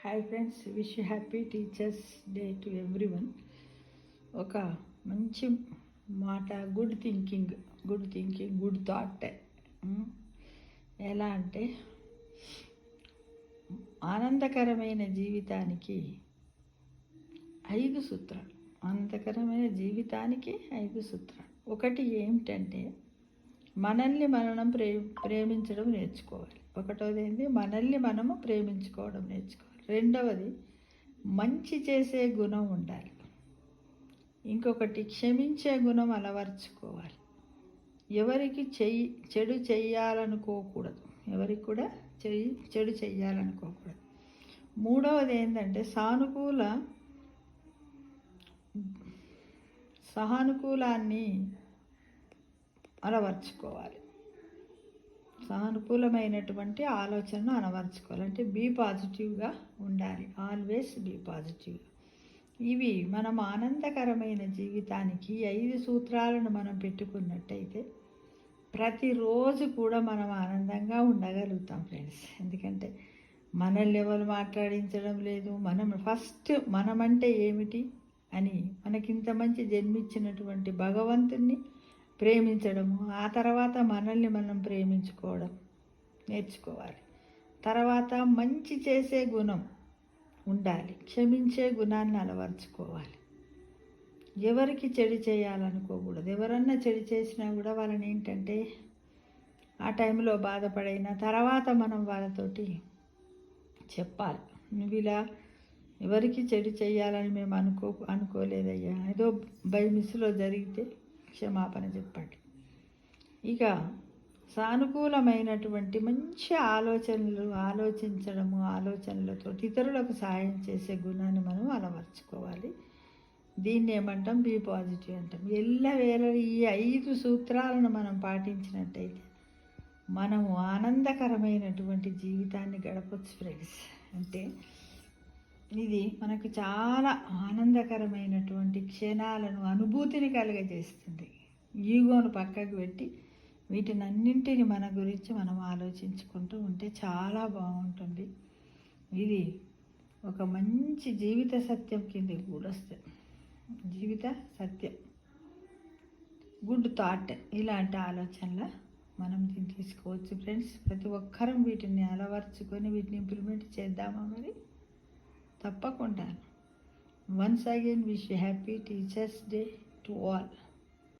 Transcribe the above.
Hi friends, wish happy teachers day to everyone. ఒక మంచి మాట, గుడ్ థింకింగ్, గుడ్ థాట్. ఎలా అంటే, ఆనందకరమైన జీవితానికి 5 సూత్రాలు. ఆనందకరమైన జీవితానికి 5 సూత్రాలు. ఒకటి ఏమిటంటే, మనల్ని మనం ప్రేమించడం నేర్చుకోవాలి. ఒకటోది ఏంటి, మనల్ని మనము ప్రేమించుకోవడం నేర్చుకోవాలి. రెండవది, మంచి చేసే గుణం ఉండాలి. ఇంకొకటి, క్షమించే గుణం అలవర్చుకోవాలి. ఎవరికి చెడు చెయ్యాలనుకోకూడదు. ఎవరికి కూడా చెడు చెయ్యాలనుకోకూడదు. మూడవది ఏంటంటే, సహానుకూలాన్ని అలవర్చుకోవాలి. సానుకూలమైనటువంటి ఆలోచనను అలవర్చుకోవాలి. అంటే బీ పాజిటివ్గా ఉండాలి. Always be positive. ఇవి మనం ఆనందకరమైన జీవితానికి 5 సూత్రాలను మనం పెట్టుకున్నట్టయితే ప్రతిరోజు కూడా మనం ఆనందంగా ఉండగలుగుతాం ఫ్రెండ్స్. ఎందుకంటే మనల్ని ఎవరు మాట్లాడించడం లేదు. మనమంటే ఏమిటి అని మనకింత మంచి జన్మించినటువంటి భగవంతుణ్ణి ప్రేమించడము, ఆ తర్వాత మనల్ని మనం ప్రేమించుకోవడం నేర్చుకోవాలి. తర్వాత మంచి చేసే గుణం ఉండాలి. క్షమించే గుణాన్ని అలవర్చుకోవాలి. ఎవరికి చెడు చేయాలనుకోకూడదు. ఎవరన్నా చెడు చేసినా కూడా వాళ్ళని ఏంటంటే ఆ టైంలో బాధపడైనా తర్వాత మనం వాళ్ళతోటి చెప్పాలి, నువ్వు ఇలా ఎవరికి చెడు చేయాలని మేము అనుకోలేదయ్యా, ఏదో బై మిస్లో జరిగితే క్షమాపణ చెప్పండి. ఇక సానుకూలమైనటువంటి మంచి ఆలోచనలతో ఇతరులకు సహాయం చేసే గుణాన్ని మనం అలవర్చుకోవాలి. దీన్ని ఏమంటాం, బీ పాజిటివ్ అంటాం. ఎల్లవేళ ఈ 5 సూత్రాలను మనం పాటించినట్టయితే మనము ఆనందకరమైనటువంటి జీవితాన్ని గడపచ్చు ఫ్రెండ్స్. అంటే ఇది మనకు చాలా ఆనందకరమైనటువంటి క్షణాలను, అనుభూతిని కలుగజేస్తుంది. ఈగోను పక్కకు పెట్టి వీటినన్నింటిని మన గురించి మనం ఆలోచించుకుంటూ ఉంటే చాలా బాగుంటుంది. ఇది ఒక మంచి జీవిత సత్యం కిందకి కూడా వస్తుంది. జీవిత సత్యం, గుడ్ థాట్, ఇలాంటి ఆలోచనల మనం దీన్ని తీసుకోవచ్చు ఫ్రెండ్స్. ప్రతి ఒక్కరం వీటిని అలవర్చుకొని వీటిని ఇంప్లిమెంట్ చేద్దామా మరి? తప్పకుండా. Once again, wish you happy Teachers Day to all.